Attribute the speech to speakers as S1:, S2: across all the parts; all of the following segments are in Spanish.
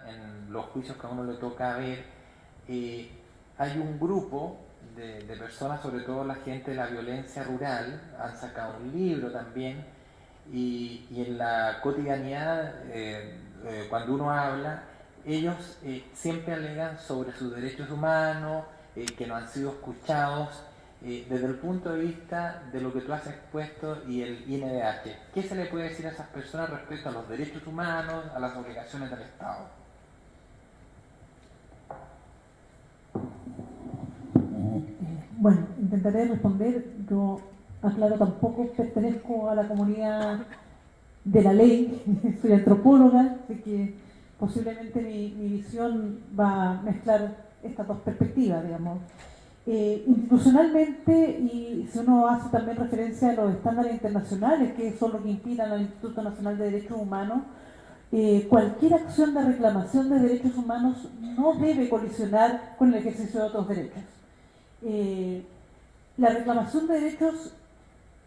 S1: En los juicios que a uno le toca ver, hay un grupo de personas, sobre todo la gente de la violencia rural, han sacado un libro también, y en la cotidianidad, cuando uno habla, ellos siempre alegan sobre sus derechos humanos, que no han sido escuchados, desde el punto de vista de lo que tú has expuesto y el INDH. ¿Qué se le puede decir a esas personas respecto a los derechos humanos, a las obligaciones del Estado?
S2: Bueno, intentaré responder. Yo, aclaro, tampoco pertenezco a la comunidad de la ley, soy antropóloga, así que posiblemente mi visión va a mezclar estas dos perspectivas, digamos. Institucionalmente, y si uno hace también referencia a los estándares internacionales, que son lo que inspiran al Instituto Nacional de Derechos Humanos, cualquier acción de reclamación de derechos humanos no debe colisionar con el ejercicio de otros derechos. La reclamación de derechos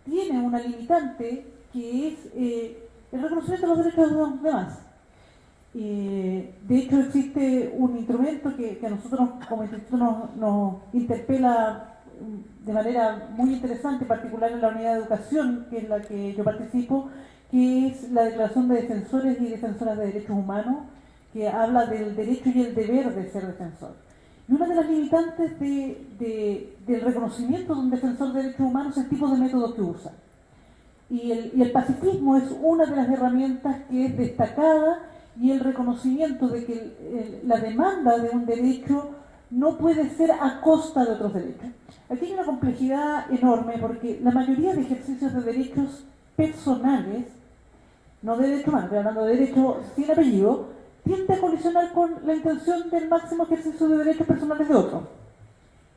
S2: tiene una limitante que es el reconocimiento de los derechos de los demás. De hecho, existe un instrumento que a nosotros como instituto nos interpela de manera muy interesante, en particular en la unidad de educación, que es la que yo participo, que es la Declaración de Defensores y Defensoras de Derechos Humanos, que habla del derecho y el deber de ser defensor. Y una de las limitantes del reconocimiento de un defensor de derechos humanos es el tipo de método que usa. Y el pacifismo es una de las herramientas que es destacada, y el reconocimiento de que la demanda de un derecho no puede ser a costa de otros derechos. Aquí hay una complejidad enorme porque la mayoría de ejercicios de derechos personales, no de derechos humanos, estoy hablando de derechos sin apellido, tiende a colisionar con la intención del máximo ejercicio de derechos personales de otros.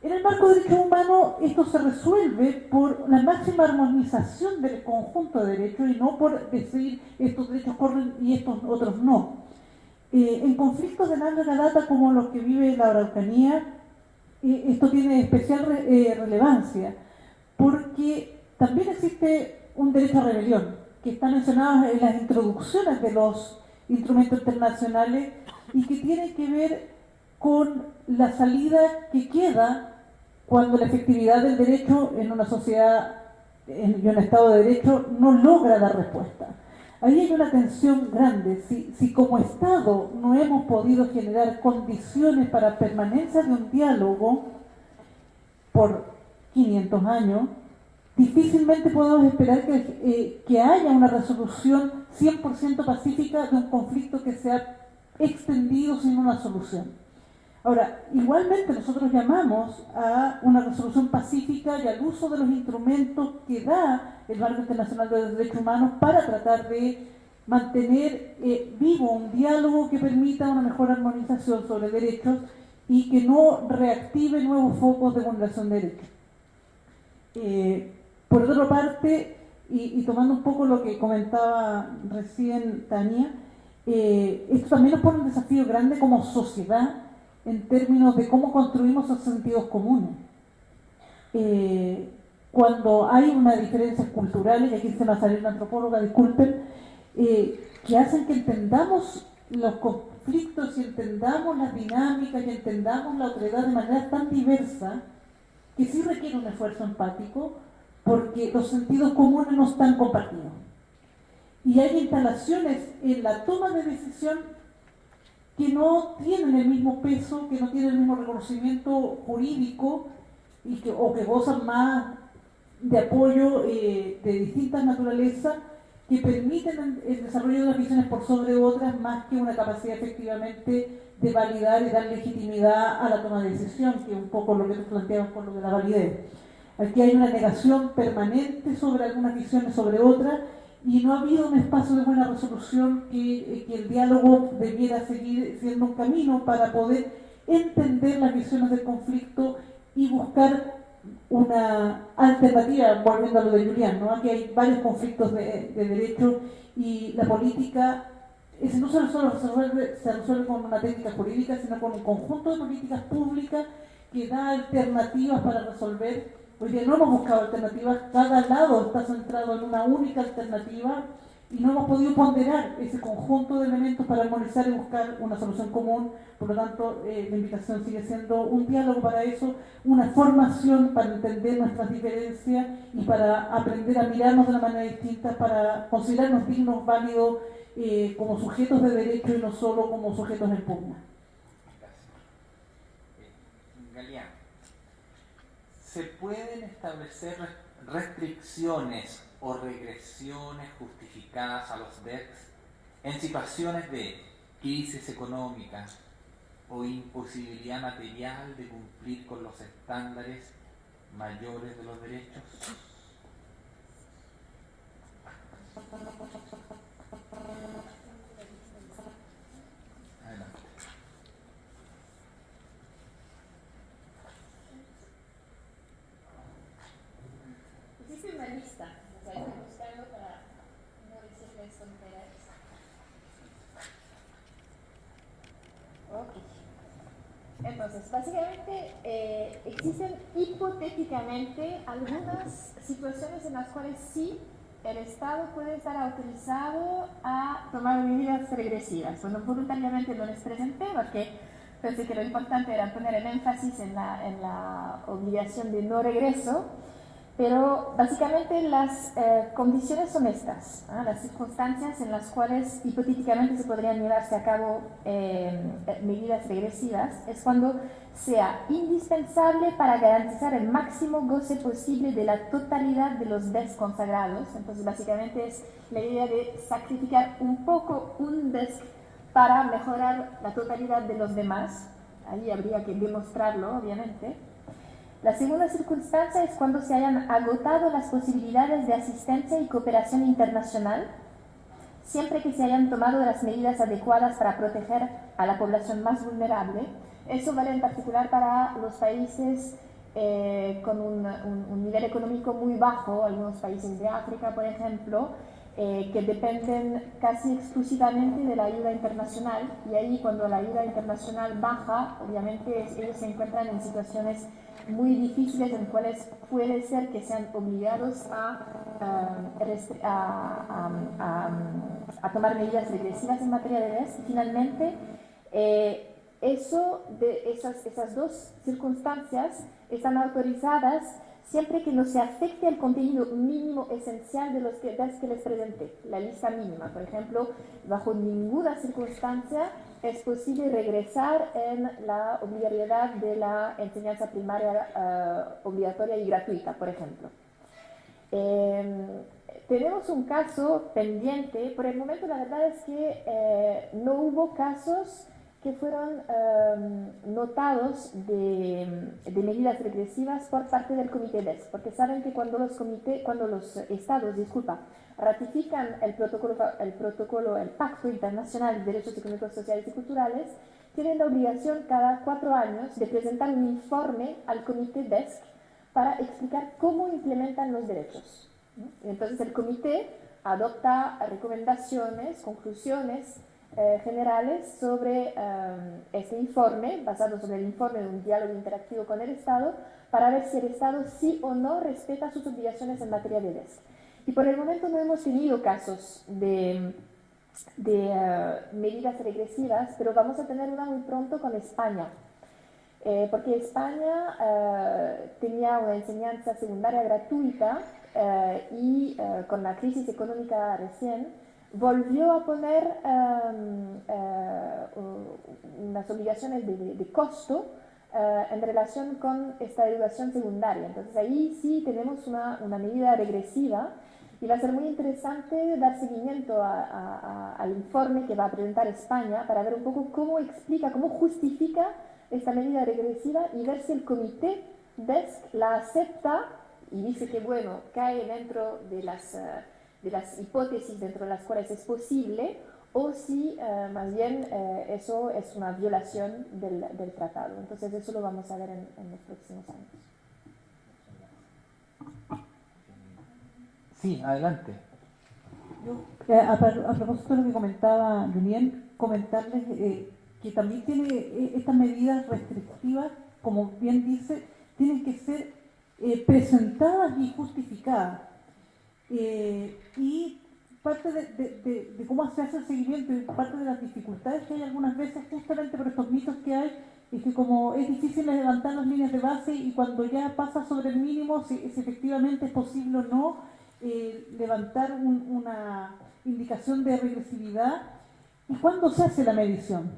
S2: En el marco de derechos humanos, esto se resuelve por la máxima armonización del conjunto de derechos y no por decir estos derechos corren y estos otros no. En conflictos de larga data como los que vive la Araucanía, esto tiene especial relevancia porque también existe un derecho a rebelión que está mencionado en las introducciones de los instrumentos internacionales y que tiene que ver con la salida que queda cuando la efectividad del derecho en una sociedad y un Estado de Derecho no logra dar respuesta. Ahí hay una tensión grande. Si como Estado no hemos podido generar condiciones para permanencia de un diálogo por 500 años, difícilmente podemos esperar que haya una resolución 100% pacífica de un conflicto que se ha extendido sin una solución. Ahora, igualmente nosotros llamamos a una resolución pacífica y al uso de los instrumentos que da el marco internacional de los derechos humanos para tratar de mantener vivo un diálogo que permita una mejor armonización sobre derechos y que no reactive nuevos focos de vulneración de derechos. Por otra parte, y tomando un poco lo que comentaba recién Tania, esto también nos pone un desafío grande como sociedad en términos de cómo construimos esos sentidos comunes. Cuando hay una diferencias culturales, y aquí se va a salir una antropóloga, disculpen, que hacen que entendamos los conflictos y entendamos las dinámicas y entendamos la otredad de manera tan diversa, que sí requiere un esfuerzo empático, porque los sentidos comunes no están compartidos. Y hay instalaciones en la toma de decisión que no tienen el mismo peso, que no tienen el mismo reconocimiento jurídico o que gozan más de apoyo de distintas naturalezas que permiten el desarrollo de las visiones por sobre otras más que una capacidad efectivamente de validar y dar legitimidad a la toma de decisión, que es un poco lo que tú planteabas con lo de la validez. Aquí hay una negación permanente sobre algunas visiones sobre otras y no ha habido un espacio de buena resolución que el diálogo debiera seguir siendo un camino para poder entender las visiones del conflicto y buscar una alternativa, volviendo a lo de Julián, ¿no? Aquí hay varios conflictos de derecho y la política no solo se resuelve con una técnica jurídica, sino con un conjunto de políticas públicas que da alternativas para resolver. Hoy día no hemos buscado alternativas, cada lado está centrado en una única alternativa y no hemos podido ponderar ese conjunto de elementos para armonizar y buscar una solución común. Por lo tanto, la invitación sigue siendo un diálogo para eso, una formación para entender nuestras diferencias y para aprender a mirarnos de una manera distinta, para considerarnos dignos, válidos como sujetos de derecho y no solo como sujetos en pugna.
S1: Gracias. Galeano, ¿se pueden establecer restricciones o regresiones justificadas a los DECs en situaciones de crisis económica o imposibilidad material de cumplir con los estándares mayores de los derechos? Adelante.
S3: Existe una lista, o sea, estoy buscando para no decirles tonterías. Ok. Entonces, básicamente existen hipotéticamente algunas situaciones en las cuales sí el Estado puede estar autorizado a tomar medidas regresivas. Bueno, voluntariamente no les presenté porque pensé que lo importante era poner el énfasis en la obligación de no regreso, pero básicamente las condiciones son estas, ¿eh? Las circunstancias en las cuales hipotéticamente se podrían llevarse a cabo medidas regresivas es cuando sea indispensable para garantizar el máximo goce posible de la totalidad de los DES consagrados. Entonces básicamente es la idea de sacrificar un poco un DES para mejorar la totalidad de los demás. Ahí habría que demostrarlo, obviamente. La segunda circunstancia es cuando se hayan agotado las posibilidades de asistencia y cooperación internacional, siempre que se hayan tomado las medidas adecuadas para proteger a la población más vulnerable. Eso vale en particular para los países con un nivel económico muy bajo, algunos países de África, por ejemplo, que dependen casi exclusivamente de la ayuda internacional, y ahí cuando la ayuda internacional baja, obviamente ellos se encuentran en situaciones muy difíciles en cuales puede ser que sean obligados a tomar medidas regresivas en materia de DES. Y finalmente, esas dos circunstancias están autorizadas siempre que no se afecte el contenido mínimo esencial de los DES que les presenté, la lista mínima. Por ejemplo, bajo ninguna circunstancia es posible regresar en la obligatoriedad de la enseñanza primaria obligatoria y gratuita, por ejemplo. Tenemos un caso pendiente. Por el momento la verdad es que no hubo casos que fueron notados de medidas regresivas por parte del Comité DES, porque saben que cuando los estados, ratifican el Pacto Internacional de Derechos Económicos, Sociales y Culturales, tienen la obligación cada 4 años de presentar un informe al Comité DES para explicar cómo implementan los derechos, ¿no? Y entonces el comité adopta recomendaciones, conclusiones generales sobre este informe, basado sobre el informe de un diálogo interactivo con el Estado, para ver si el Estado sí o no respeta sus obligaciones en materia de DES. Y por el momento no hemos tenido casos de medidas regresivas, pero vamos a tener una muy pronto con España. Porque España tenía una enseñanza secundaria gratuita y con la crisis económica recién volvió a poner unas obligaciones de costo en relación con esta educación secundaria. Entonces ahí sí tenemos una medida regresiva y va a ser muy interesante dar seguimiento al informe que va a presentar España para ver un poco cómo explica, cómo justifica esta medida regresiva y ver si el comité DES la acepta y dice que, bueno, cae dentro de las hipótesis dentro de las cuales es posible, o si más bien eso es una violación del tratado. Entonces eso lo vamos a ver en los próximos años.
S1: Sí, adelante.
S2: A propósito de lo que comentaba Julien, comentarles que también tiene estas medidas restrictivas, como bien dice, tienen que ser presentadas y justificadas. Y parte de cómo se hace el seguimiento y parte de las dificultades que hay algunas veces justamente por estos mitos que hay, es que como es difícil levantar las líneas de base y cuando ya pasa sobre el mínimo, si efectivamente es posible o no levantar una indicación de regresividad y cuándo se hace la medición.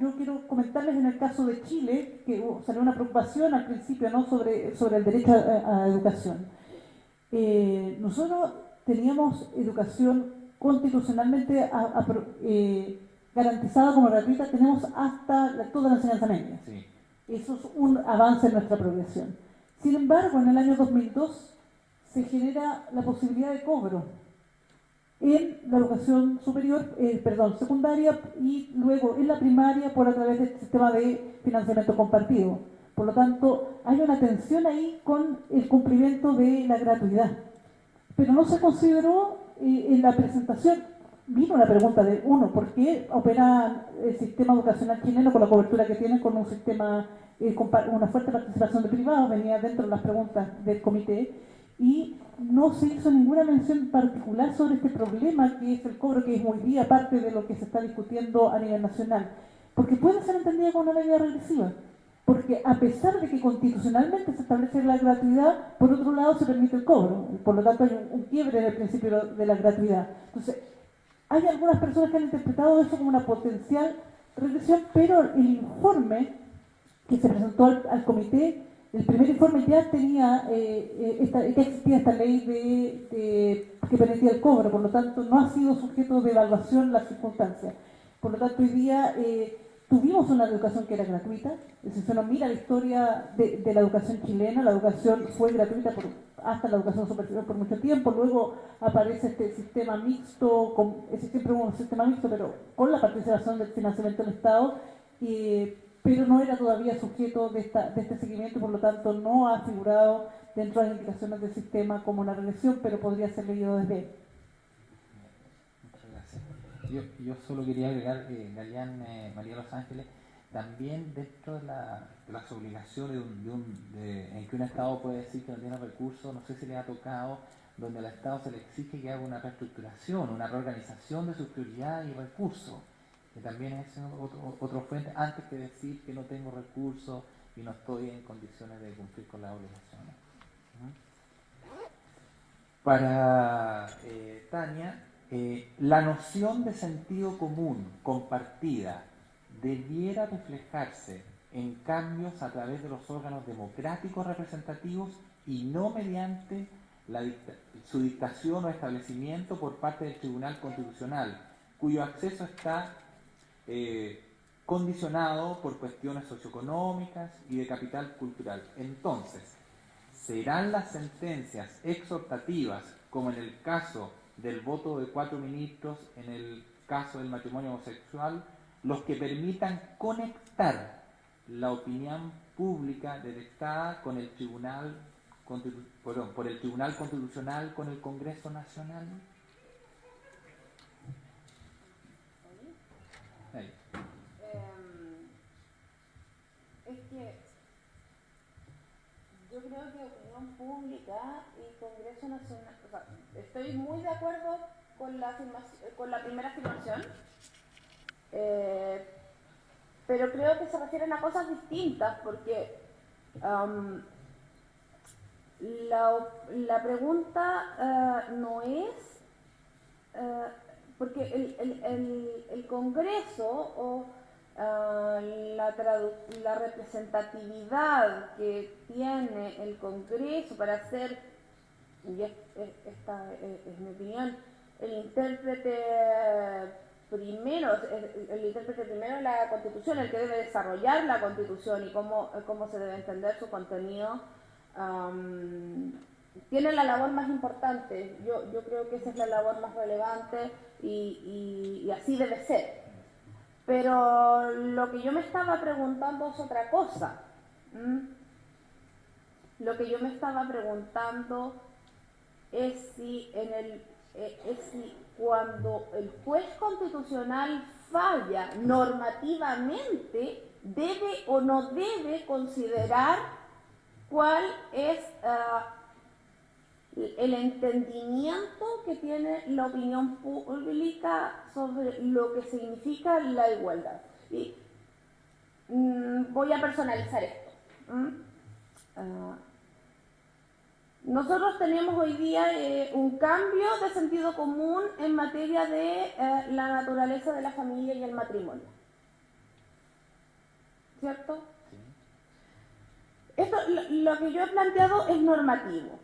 S2: Yo quiero comentarles en el caso de Chile, que salió una preocupación al principio, ¿no?, sobre el derecho a educación. Nosotros teníamos educación constitucionalmente garantizada como gratuita, tenemos hasta toda la enseñanza media.
S1: Sí.
S2: Eso es un avance en nuestra progresión. Sin embargo, en el año 2002 se genera la posibilidad de cobro en la educación superior, secundaria y luego en la primaria a través del sistema de financiamiento compartido. Por lo tanto, hay una tensión ahí con el cumplimiento de la gratuidad. Pero no se consideró en la presentación, vino la pregunta de ¿por qué opera el sistema educacional chileno con la cobertura que tiene con un sistema, una fuerte participación de privados? Venía dentro de las preguntas del comité y no se hizo ninguna mención particular sobre este problema que es el cobro, que es hoy día parte de lo que se está discutiendo a nivel nacional, porque puede ser entendida como una medida regresiva, porque a pesar de que constitucionalmente se establece la gratuidad, por otro lado se permite el cobro, por lo tanto hay un quiebre en el principio de la gratuidad. Entonces, hay algunas personas que han interpretado eso como una potencial regresión, pero el informe que se presentó al comité, el primer informe ya tenía, ya existía esta ley que permitía el cobro, por lo tanto no ha sido sujeto de evaluación las circunstancias. Por lo tanto, hoy día tuvimos una educación que era gratuita. Si se nos mira la historia de la educación chilena, la educación fue gratuita hasta la educación superior por mucho tiempo, luego aparece este sistema mixto, siempre hubo un sistema mixto, pero con la participación del financiamiento del Estado, pero no era todavía sujeto de este seguimiento, por lo tanto no ha figurado dentro de las indicaciones del sistema como una regresión, pero podría ser leído desde él.
S1: Muchas gracias. Yo solo quería agregar, Galián, María Los Ángeles, también dentro de las obligaciones en que un Estado puede decir que no tiene recursos, no sé si le ha tocado, donde al Estado se le exige que haga una reestructuración, una reorganización de sus prioridades y recursos, que también es otro fuente, antes que decir que no tengo recursos y no estoy en condiciones de cumplir con las obligaciones. Para Tania, la noción de sentido común compartida debiera reflejarse en cambios a través de los órganos democráticos representativos y no mediante su dictación o establecimiento por parte del Tribunal Constitucional, cuyo acceso está condicionado por cuestiones socioeconómicas y de capital cultural. Entonces, ¿serán las sentencias exhortativas, como en el caso del voto de 4 ministros en el caso del matrimonio homosexual, los que permitan conectar la opinión pública detectada con el Tribunal por el Tribunal Constitucional con el Congreso Nacional? Ahí.
S4: Es que yo creo que opinión pública y Congreso Nacional, o sea, estoy muy de acuerdo con la primera afirmación, pero creo que se refieren a cosas distintas, porque la pregunta no es, porque el Congreso o la representatividad que tiene el Congreso para hacer, y esta es mi opinión, el intérprete primero de la Constitución, el que debe desarrollar la Constitución y cómo se debe entender su contenido, tiene la labor más importante. Yo creo que esa es la labor más relevante y así debe ser. Pero lo que yo me estaba preguntando es otra cosa. Lo que yo me estaba preguntando es si cuando el juez constitucional falla normativamente, debe o no debe considerar cuál es el entendimiento que tiene la opinión pública sobre lo que significa la igualdad. Y voy a personalizar esto. Nosotros tenemos hoy día un cambio de sentido común en materia de la naturaleza de la familia y el matrimonio. ¿Cierto?
S1: Sí.
S4: Esto, lo que yo he planteado es normativo.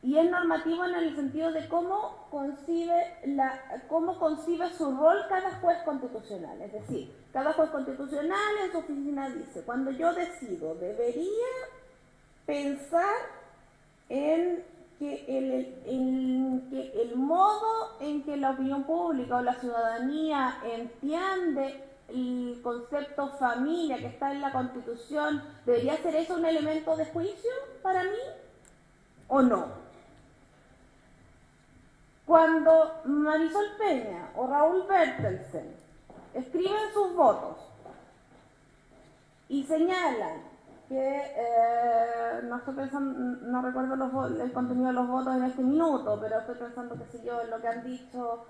S4: Y es normativo en el sentido de cómo concibe su rol cada juez constitucional. Es decir, cada juez constitucional en su oficina dice, cuando yo decido, debería pensar en que el modo en que la opinión pública o la ciudadanía entiende el concepto familia que está en la Constitución, ¿debería ser eso un elemento de juicio para mí o no? Cuando Marisol Peña o Raúl Bertelsen escriben sus votos y señalan que no estoy pensando, no recuerdo el contenido de los votos en este minuto, pero estoy pensando, qué sé yo, en lo que han dicho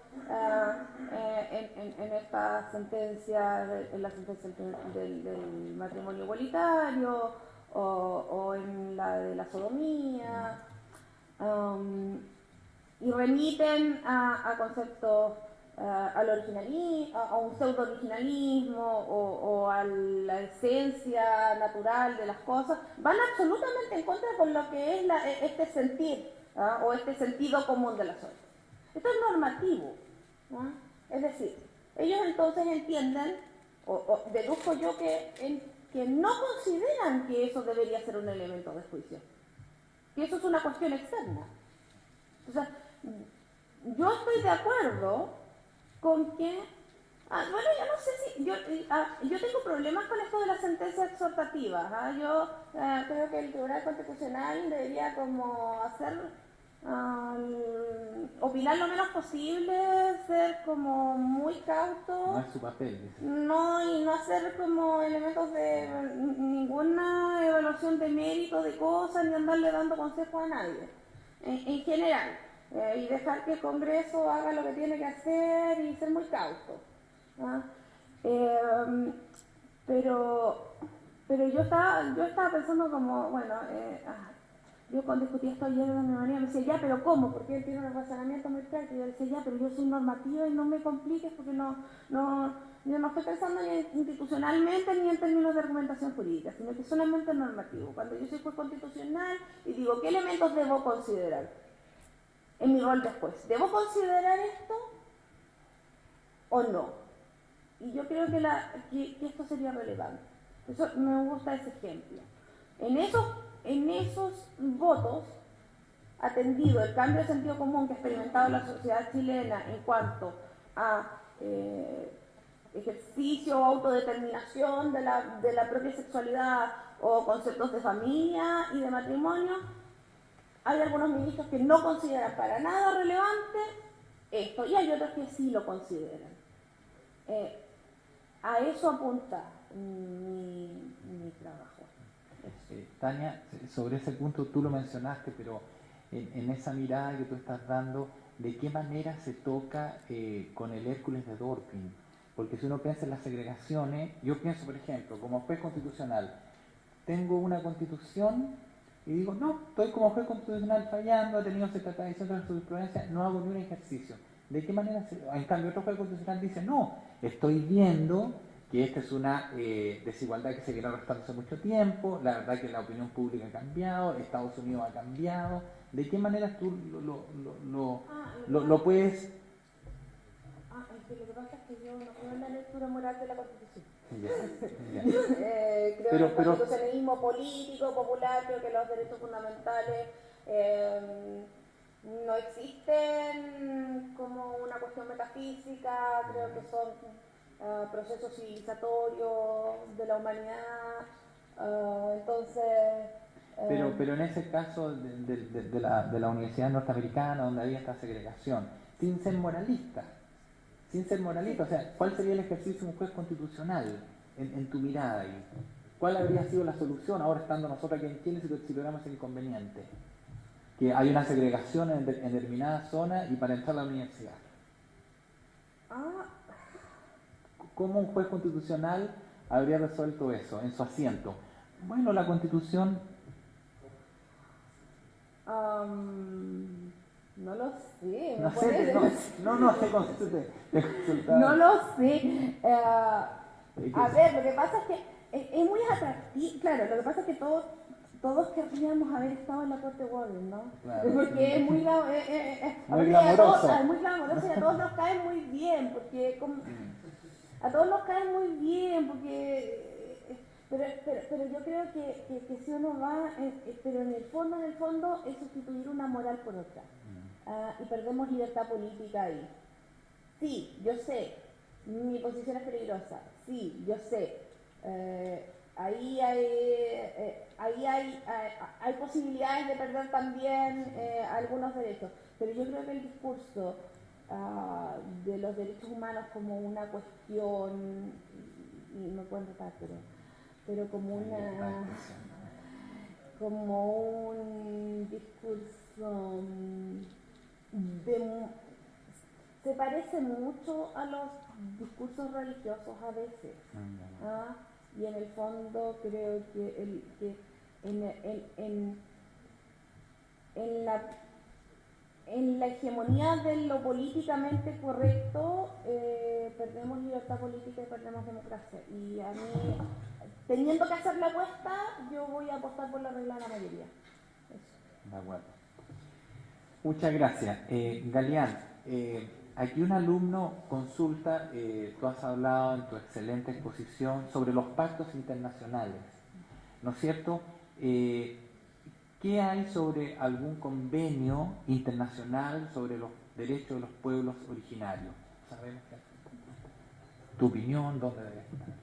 S4: en esta sentencia, en la sentencia del matrimonio igualitario o en la de la sodomía, y remiten a conceptos al originalismo, a un pseudo-originalismo o a la esencia natural de las cosas, van absolutamente en contra con lo que es este sentir o este sentido común de las cosas. Esto es normativo, ¿no? Es decir, ellos entonces entienden, o deduzco yo que no consideran que eso debería ser un elemento de juicio, que eso es una cuestión externa. O sea, yo estoy de acuerdo con que, bueno, yo no sé si, yo tengo problemas con esto de las sentencias exhortativas. Yo creo que el Tribunal Constitucional debería como opinar lo menos posible, ser como muy cauto.
S1: No es su papel, dice.
S4: No, y no hacer como elementos de ninguna evaluación de mérito de cosas, ni andarle dando consejos a nadie, en general. Y dejar que el Congreso haga lo que tiene que hacer y ser muy cauto, ¿no? Pero yo estaba pensando como, bueno, yo cuando discutí esto ayer de mi manera me decía, ya, pero ¿cómo? Porque él tiene un razonamiento muy práctico. Y yo decía, ya, pero yo soy normativa y no me compliques porque yo no estoy pensando ni institucionalmente ni en términos de argumentación jurídica, sino que solamente es normativo. Cuando yo soy juez constitucional y digo, ¿qué elementos debo considerar en mi rol de juez? ¿Debo considerar esto o no? Y yo creo que esto sería relevante. Eso, me gusta ese ejemplo. En esos votos, atendido el cambio de sentido común que ha experimentado la sociedad chilena en cuanto a ejercicio o autodeterminación de la propia sexualidad o conceptos de familia y de matrimonio, hay algunos ministros que no consideran para nada relevante esto y hay otros que sí lo consideran. A eso apunta mi trabajo.
S1: Tania, sobre ese punto tú lo mencionaste, pero en esa mirada que tú estás dando, ¿de qué manera se toca con el Hércules de Dworkin? Porque si uno piensa en las segregaciones, yo pienso, por ejemplo, como juez constitucional, tengo una constitución y digo, no, estoy como juez constitucional fallando, he tenido cierta tradición de jurisprudencia, no hago ni un ejercicio. ¿De qué manera en cambio otro juez constitucional dice, no, estoy viendo que esta es una desigualdad que se viene arrastrando hace mucho tiempo, la verdad que la opinión pública ha cambiado, Estados Unidos ha cambiado, ¿de qué manera tú lo puedes...?
S4: Es que lo que pasa es que yo no creo en la lectura moral de la Constitución. Creo en el constitucionalismo político, popular, creo que los derechos fundamentales no existen como una cuestión metafísica, creo que son procesos civilizatorios de la humanidad, entonces...
S1: Pero en ese caso de la universidad norteamericana, donde había esta segregación, sin ser moralista, o sea, ¿cuál sería el ejercicio de un juez constitucional en tu mirada ahí? ¿Cuál habría sido la solución ahora estando nosotros aquí en Chile si tuviéramos el inconveniente? que hay una segregación en determinada zona y para entrar a la universidad.
S4: Ah,
S1: ¿Cómo un juez constitucional habría resuelto eso en su asiento? Bueno, la Constitución...
S4: no lo sé.
S1: No sé, te consulte.
S4: No lo sé. A ver, lo que pasa es que es muy atractivo. Claro, lo que pasa es que todos querríamos haber estado en la Corte Warren, ¿no?
S1: Claro.
S4: Porque es muy
S1: muy glamoroso.
S4: muy glamoroso y a todos nos cae muy bien, porque a todos nos cae muy bien, porque pero yo creo que si uno va, pero en el fondo es sustituir una moral por otra. Y perdemos libertad política ahí. Sí, yo sé, mi posición es peligrosa. Sí, yo sé. Ahí hay posibilidades de perder también algunos derechos. Pero yo creo que el discurso de los derechos humanos como una cuestión, y me pueden tratar, pero como un discurso se parece mucho a los discursos religiosos a veces. Y en el fondo creo que en la hegemonía de lo políticamente correcto perdemos libertad política y perdemos democracia. Y a mí, teniendo que hacer la apuesta, yo voy a apostar por la regla de la mayoría. Eso.
S1: De acuerdo. Muchas gracias. Galeán, aquí un alumno consulta, tú has hablado en tu excelente exposición sobre los pactos internacionales, ¿no es cierto? ¿Qué hay sobre algún convenio internacional sobre los derechos de los pueblos originarios? ¿Sabemos qué? ¿Tu opinión dónde debe estar?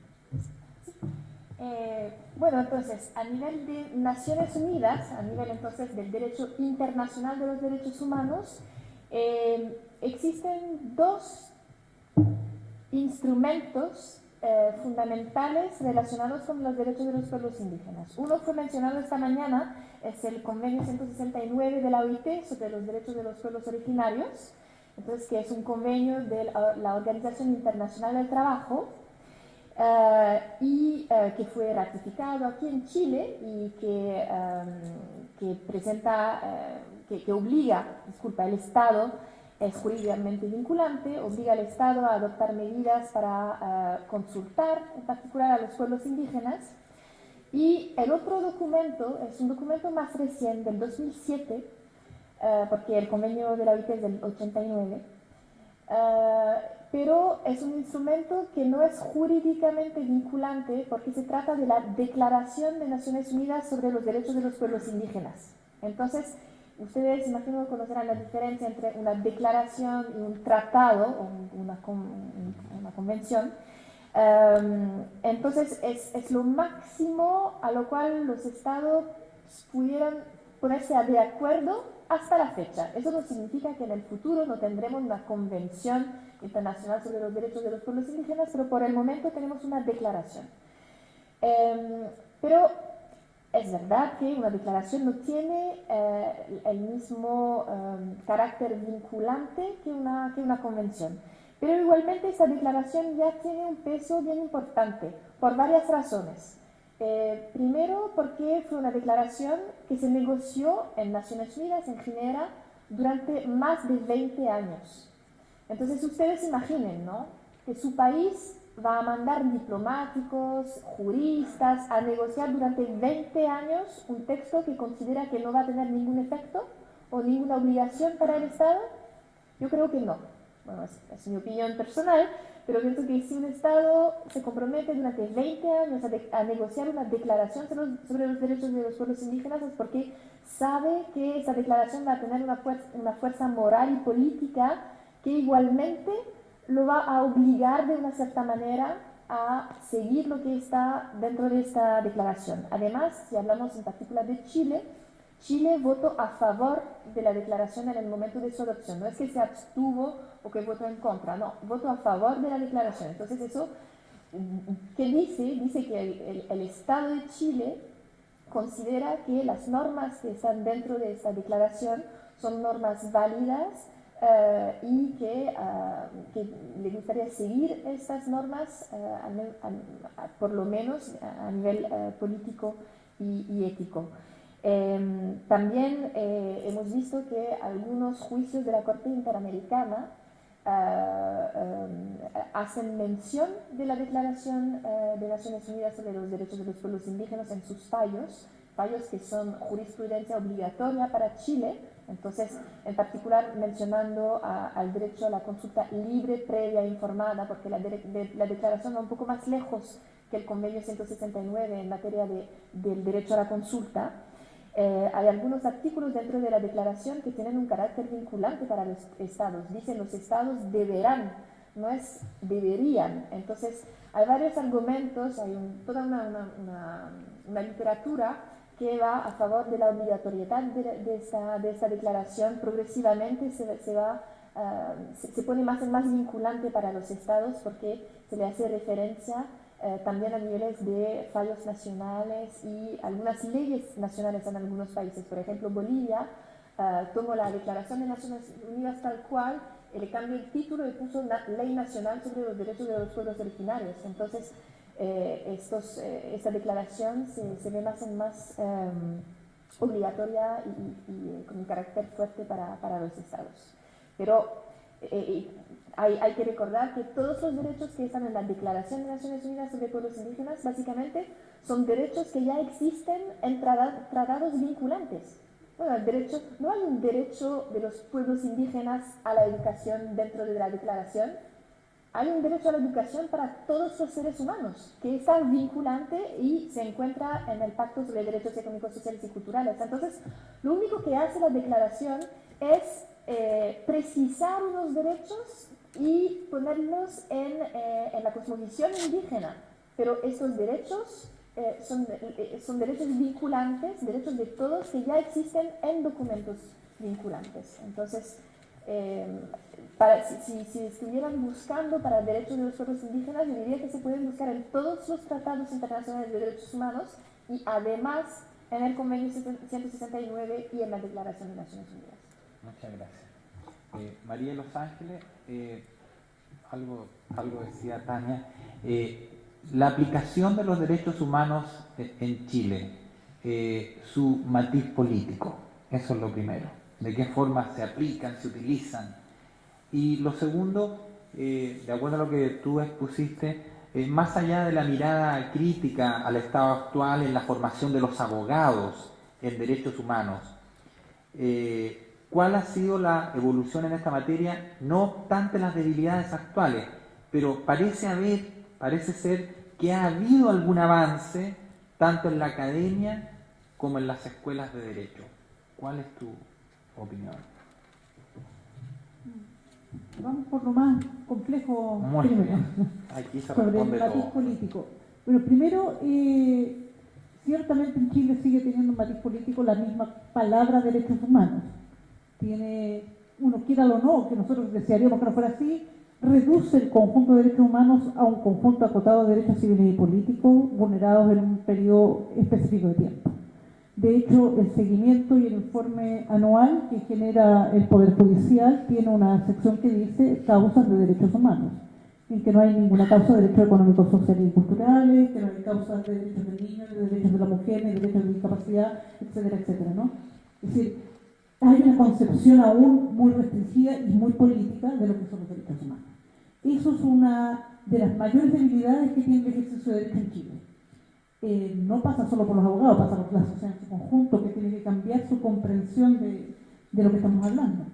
S3: Bueno, entonces, a nivel de Naciones Unidas, a nivel entonces del derecho internacional de los derechos humanos, existen dos instrumentos fundamentales relacionados con los derechos de los pueblos indígenas. Uno fue mencionado esta mañana, es el Convenio 169 de la OIT sobre los derechos de los pueblos originarios, entonces que es un convenio de la Organización Internacional del Trabajo, que fue ratificado aquí en Chile y que presenta, que obliga, el Estado, es jurídicamente vinculante, obliga al Estado a adoptar medidas para consultar, en particular a los pueblos indígenas. Y el otro documento es un documento más reciente, del 2007, porque el convenio de la OIT es del 89, pero es un instrumento que no es jurídicamente vinculante porque se trata de la Declaración de Naciones Unidas sobre los Derechos de los Pueblos Indígenas. Entonces, ustedes imagino conocerán la diferencia entre una declaración y un tratado o una convención. Entonces, es lo máximo a lo cual los estados pudieran ponerse de acuerdo hasta la fecha. Eso no significa que en el futuro no tendremos una convención internacional sobre los derechos de los pueblos indígenas, pero por el momento tenemos una declaración. Pero es verdad que una declaración no tiene el mismo carácter vinculante que una convención. Pero igualmente esta declaración ya tiene un peso bien importante por varias razones. Primero, porque fue una declaración que se negoció en Naciones Unidas, en Ginebra, durante más de 20 años. Entonces ustedes imaginen, ¿no?, que su país va a mandar diplomáticos, juristas, a negociar durante 20 años un texto que considera que no va a tener ningún efecto o ninguna obligación para el Estado. Yo creo que no. Bueno, es mi opinión personal, pero pienso que si un Estado se compromete durante 20 años a negociar una declaración sobre los derechos de los pueblos indígenas es porque sabe que esa declaración va a tener una fuerza moral y política que igualmente lo va a obligar de una cierta manera a seguir lo que está dentro de esta declaración. Además, si hablamos en particular de Chile, Chile votó a favor de la declaración en el momento de su adopción. No es que se abstuvo o que votó en contra, no, votó a favor de la declaración. Entonces eso, ¿qué dice? Dice que el Estado de Chile considera que las normas que están dentro de esta declaración son normas válidas y que le gustaría seguir estas normas por lo menos a nivel político y ético. También hemos visto que algunos juicios de la Corte Interamericana hacen mención de la Declaración de Naciones Unidas sobre los Derechos de los Pueblos Indígenas en sus fallos que son jurisprudencia obligatoria para Chile, entonces en particular mencionando al derecho a la consulta libre, previa e informada, porque la declaración va un poco más lejos que el convenio 169 en materia del derecho a la consulta. Hay algunos artículos dentro de la declaración que tienen un carácter vinculante para los estados. Dicen los estados deberán, no es deberían. Entonces hay varios argumentos, hay toda una literatura que va a favor de la obligatoriedad de esta declaración. Progresivamente se pone más y más vinculante para los estados porque se le hace referencia también a niveles de fallos nacionales y algunas leyes nacionales en algunos países. Por ejemplo, Bolivia tomó la Declaración de Naciones Unidas tal cual, le cambió el título y puso una ley nacional sobre los derechos de los pueblos originarios. Entonces, esta declaración se ve más y más obligatoria y con un carácter fuerte para los estados. Pero hay que recordar que todos los derechos que están en la Declaración de Naciones Unidas sobre Pueblos Indígenas básicamente son derechos que ya existen en tratados vinculantes. Bueno, no hay un derecho de los pueblos indígenas a la educación dentro de la Declaración. Hay un derecho a la educación para todos los seres humanos, que está vinculante y se encuentra en el Pacto sobre Derechos Económicos, Sociales y Culturales. Entonces, lo único que hace la declaración es precisar unos derechos y ponerlos en la cosmovisión indígena. Pero estos derechos son derechos vinculantes, derechos de todos que ya existen en documentos vinculantes. Entonces, si estuvieran buscando para derechos de los pueblos indígenas, yo diría que se pueden buscar en todos los tratados internacionales de derechos humanos y además en el convenio 169 y en la Declaración de Naciones Unidas.
S1: Muchas gracias. María de Los Ángeles, algo decía Tania, la aplicación de los derechos humanos en Chile, su matiz político, eso es lo primero. ¿De qué forma se aplican, se utilizan? Y lo segundo, de acuerdo a lo que tú expusiste, más allá de la mirada crítica al estado actual en la formación de los abogados en derechos humanos, ¿cuál ha sido la evolución en esta materia? No obstante las debilidades actuales, pero parece ser que ha habido algún avance tanto en la academia como en las escuelas de derecho. ¿Cuál es tu opinión?
S2: Vamos por lo más complejo
S1: Muy
S2: primero,
S1: bien. Aquí se
S2: sobre el
S1: responde
S2: matiz
S1: todo.
S2: político. Bueno, primero, ciertamente en Chile sigue teniendo un matiz político la misma palabra derechos humanos. Tiene, uno quiera o no, que nosotros desearíamos que no fuera así, reduce el conjunto de derechos humanos a un conjunto acotado de derechos civiles y políticos vulnerados en un periodo específico de tiempo. De hecho, el seguimiento y el informe anual que genera el Poder Judicial tiene una sección que dice causas de derechos humanos, en que no hay ninguna causa de derechos económicos, sociales y culturales, que no hay causas de derechos del niño, de derechos de la mujer, ni derechos de discapacidad, etcétera, etcétera, ¿no? Es decir, hay una concepción aún muy restringida y muy política de lo que son los derechos humanos. Eso es una de las mayores debilidades que tiene el ejercicio de derecho en Chile. No pasa solo por los abogados, pasa por la sociedad en su conjunto, que tiene que cambiar su comprensión de lo que estamos hablando.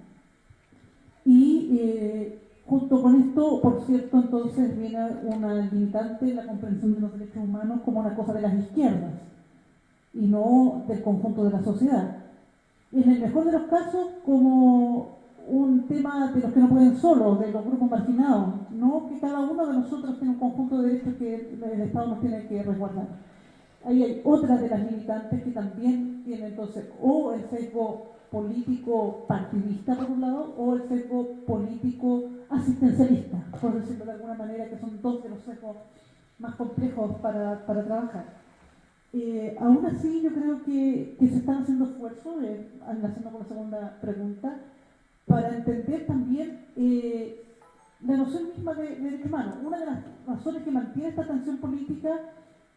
S2: Y junto con esto, por cierto, entonces viene una limitante en la comprensión de los derechos humanos como una cosa de las izquierdas y no del conjunto de la sociedad. En el mejor de los casos, como un tema de los que no pueden solos, de los grupos marginados, no que cada uno de nosotros tiene un conjunto de derechos que el Estado nos tiene que resguardar. Ahí hay otra de las limitantes que también tiene entonces o el sesgo político partidista por un lado o el sesgo político asistencialista, por decirlo de alguna manera, que son dos de los sesgos más complejos para trabajar. Aún así, yo creo que se están haciendo esfuerzos, enlazando con la segunda pregunta, para entender también la noción misma de derecho humano. Una de las razones que mantiene esta tensión política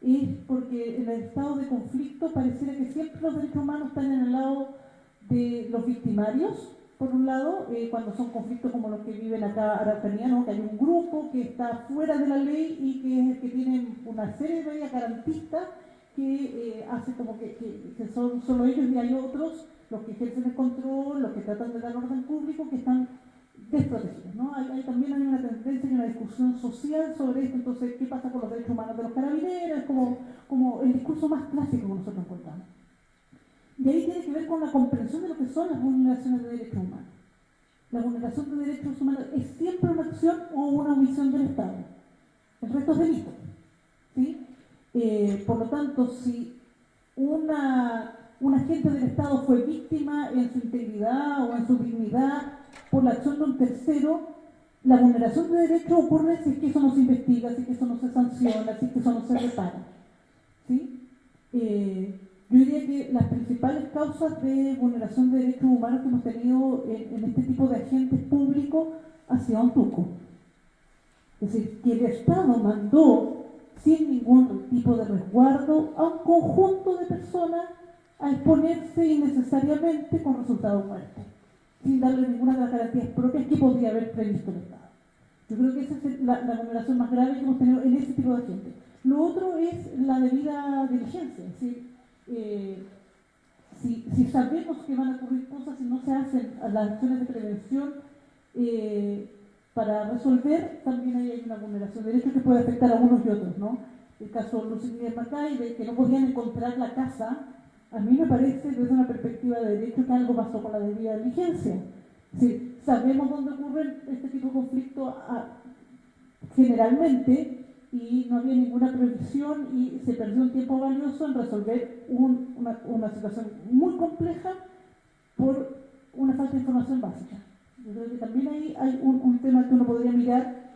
S2: es porque en el estado de conflicto pareciera que siempre los derechos humanos están en el lado de los victimarios, por un lado, cuando son conflictos como los que viven acá Araucanía, ¿no? Que hay un grupo que está fuera de la ley y que tienen una serie de medidas garantistas que hace como que son solo ellos, y hay otros, los que ejercen el control, los que tratan de dar orden público, que están desprotegidos, ¿no? También hay una tendencia y una discusión social sobre esto. Entonces, ¿qué pasa con los derechos humanos de los carabineros? Es como el discurso más clásico que nosotros encontramos. Y ahí tiene que ver con la comprensión de lo que son las vulneraciones de derechos humanos. La vulneración de derechos humanos es siempre una acción o una omisión del Estado. El resto es delito, ¿sí? Por lo tanto, si un agente del Estado fue víctima en su integridad o en su dignidad por la acción de un tercero, la vulneración de derechos ocurre si es que eso no se investiga, si es que eso no se sanciona, si es que eso no se repara, ¿sí? Yo diría que las principales causas de vulneración de derechos humanos que hemos tenido en este tipo de agentes públicos ha sido un truco. Es decir, que el Estado mandó sin ningún tipo de resguardo a un conjunto de personas a exponerse innecesariamente con resultado de muerte, sin darle ninguna de las garantías propias que podría haber previsto el Estado. Yo creo que esa es la vulneración más grave que hemos tenido en ese tipo de agentes. Lo otro es la debida diligencia, es decir, si sabemos que van a ocurrir cosas y no se hacen las acciones de prevención para resolver, también hay una vulneración de derechos que puede afectar a unos y otros, ¿no? El caso de Lucy Macay, de que no podían encontrar la casa, a mí me parece desde una perspectiva de derecho que algo pasó con la debida diligencia. Es decir, sabemos dónde ocurren este tipo de conflictos generalmente, y no había ninguna previsión y se perdió un tiempo valioso en resolver una situación muy compleja por una falta de información básica. Yo creo que también ahí hay un tema que uno podría mirar,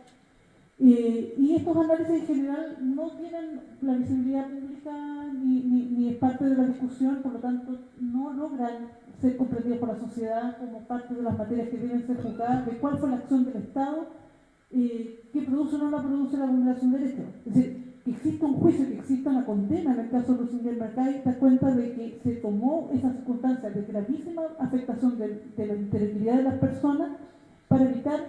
S2: y estos análisis en general no tienen la visibilidad pública ni es parte de la discusión, por lo tanto no logran ser comprendidos por la sociedad como parte de las materias que deben ser juzgadas, de cuál fue la acción del Estado, que produce o no la produce la vulneración de derechos. Es decir, que exista un juicio, que exista una condena, en el caso de Lucinda Macay, da cuenta de que se tomó esas circunstancias de gravísima afectación de la integridad de las personas para evitar,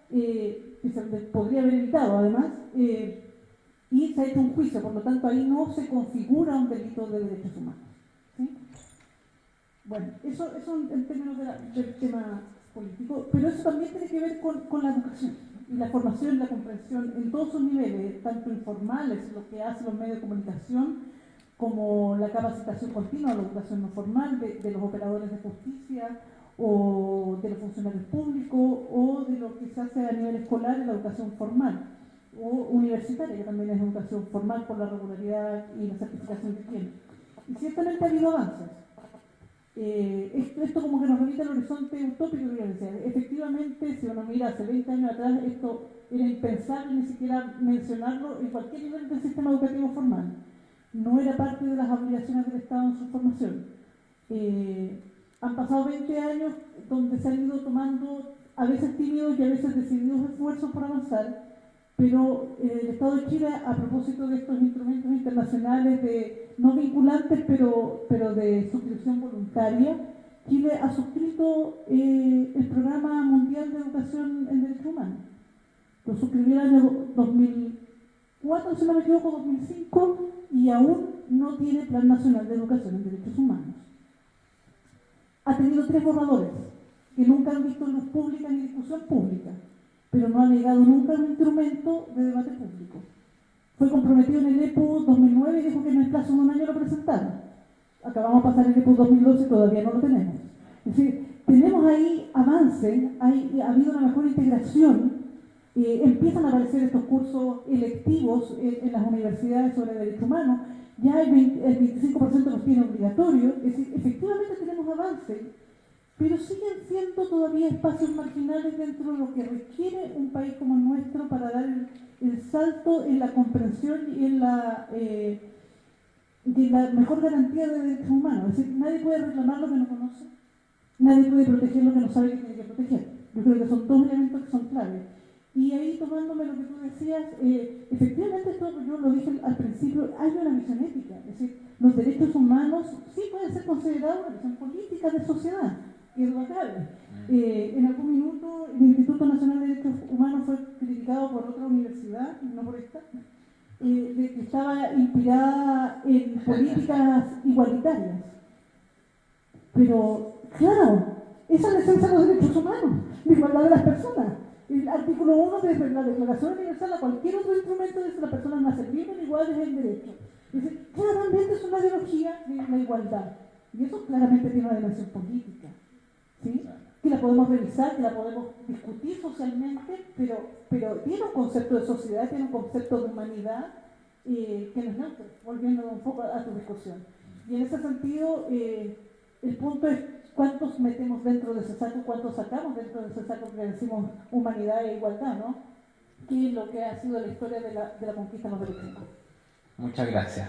S2: que se podría haber evitado además, y se ha hecho un juicio, por lo tanto ahí no se configura un delito de derechos humanos, ¿sí? Bueno, eso en términos del tema político, pero eso también tiene que ver con la educación y la formación y la comprensión en todos sus niveles, tanto informales, lo que hacen los medios de comunicación, como la capacitación continua, la educación no formal de los operadores de justicia o de los funcionarios públicos, o de lo que se hace a nivel escolar en la educación formal o universitaria, que también es educación formal por la regularidad y la certificación que tiene. Y ciertamente ha habido avances. Esto como que nos remite al horizonte utópico que yo decía. Efectivamente, si uno mira hace 20 años atrás, esto era impensable ni siquiera mencionarlo en cualquier nivel del sistema educativo formal. No era parte de las obligaciones del Estado en su formación. Han pasado 20 años donde se han ido tomando, a veces tímidos y a veces decididos esfuerzos por avanzar, pero el Estado de Chile, a propósito de estos instrumentos internacionales no vinculantes, pero de suscripción voluntaria, Chile ha suscrito el Programa Mundial de Educación en Derechos Humanos. Lo suscribió el año 2004, si no me equivoco, 2005, y aún no tiene Plan Nacional de Educación en Derechos Humanos. Ha tenido 3 borradores que nunca han visto luz pública ni discusión pública, pero no ha llegado nunca a un instrumento de debate público. Fue comprometido en el EPU 2009 y dijo que en el plazo de un año lo presentaron. Acabamos de pasar el EPU 2012 y todavía no lo tenemos. Es decir, tenemos ahí avance, ha habido una mejor integración, empiezan a aparecer estos cursos electivos en las universidades sobre derechos humanos, ya el 25% los tiene obligatorio, es decir, efectivamente tenemos avance, pero siguen siendo todavía espacios marginales dentro de lo que requiere un país como el nuestro para dar el salto en la comprensión y en la y la mejor garantía de derechos humanos. Es decir, nadie puede reclamar lo que no conoce, nadie puede proteger lo que no sabe que tiene que proteger. Yo creo que son dos elementos que son claves. Y ahí, tomándome lo que tú decías, efectivamente, esto yo lo dije al principio, hay una visión ética. Es decir, los derechos humanos sí pueden ser considerados una visión política de sociedad, que es lo grave. En algún minuto, el Instituto Nacional de Derechos Humanos fue criticado por otra universidad, no por esta, de que estaba inspirada en políticas igualitarias. Pero, claro, esa es la esencia de los derechos humanos, la igualdad de las personas. El artículo 1 de la Declaración Universal a cualquier otro instrumento dice que las personas nacen libres e iguales en derecho. Es decir, claramente es una ideología de la igualdad. Y eso claramente tiene una dimensión política, ¿sí? Que la podemos revisar, que la podemos discutir socialmente, pero tiene un concepto de sociedad, tiene un concepto de humanidad que no es neutro, volviendo un poco a tu discusión. Y en ese sentido, el punto es cuántos metemos dentro de ese saco, cuántos sacamos dentro de ese saco que decimos humanidad e igualdad, ¿no? Que es lo que ha sido la historia de la conquista de los derechos humanos.
S1: Muchas gracias.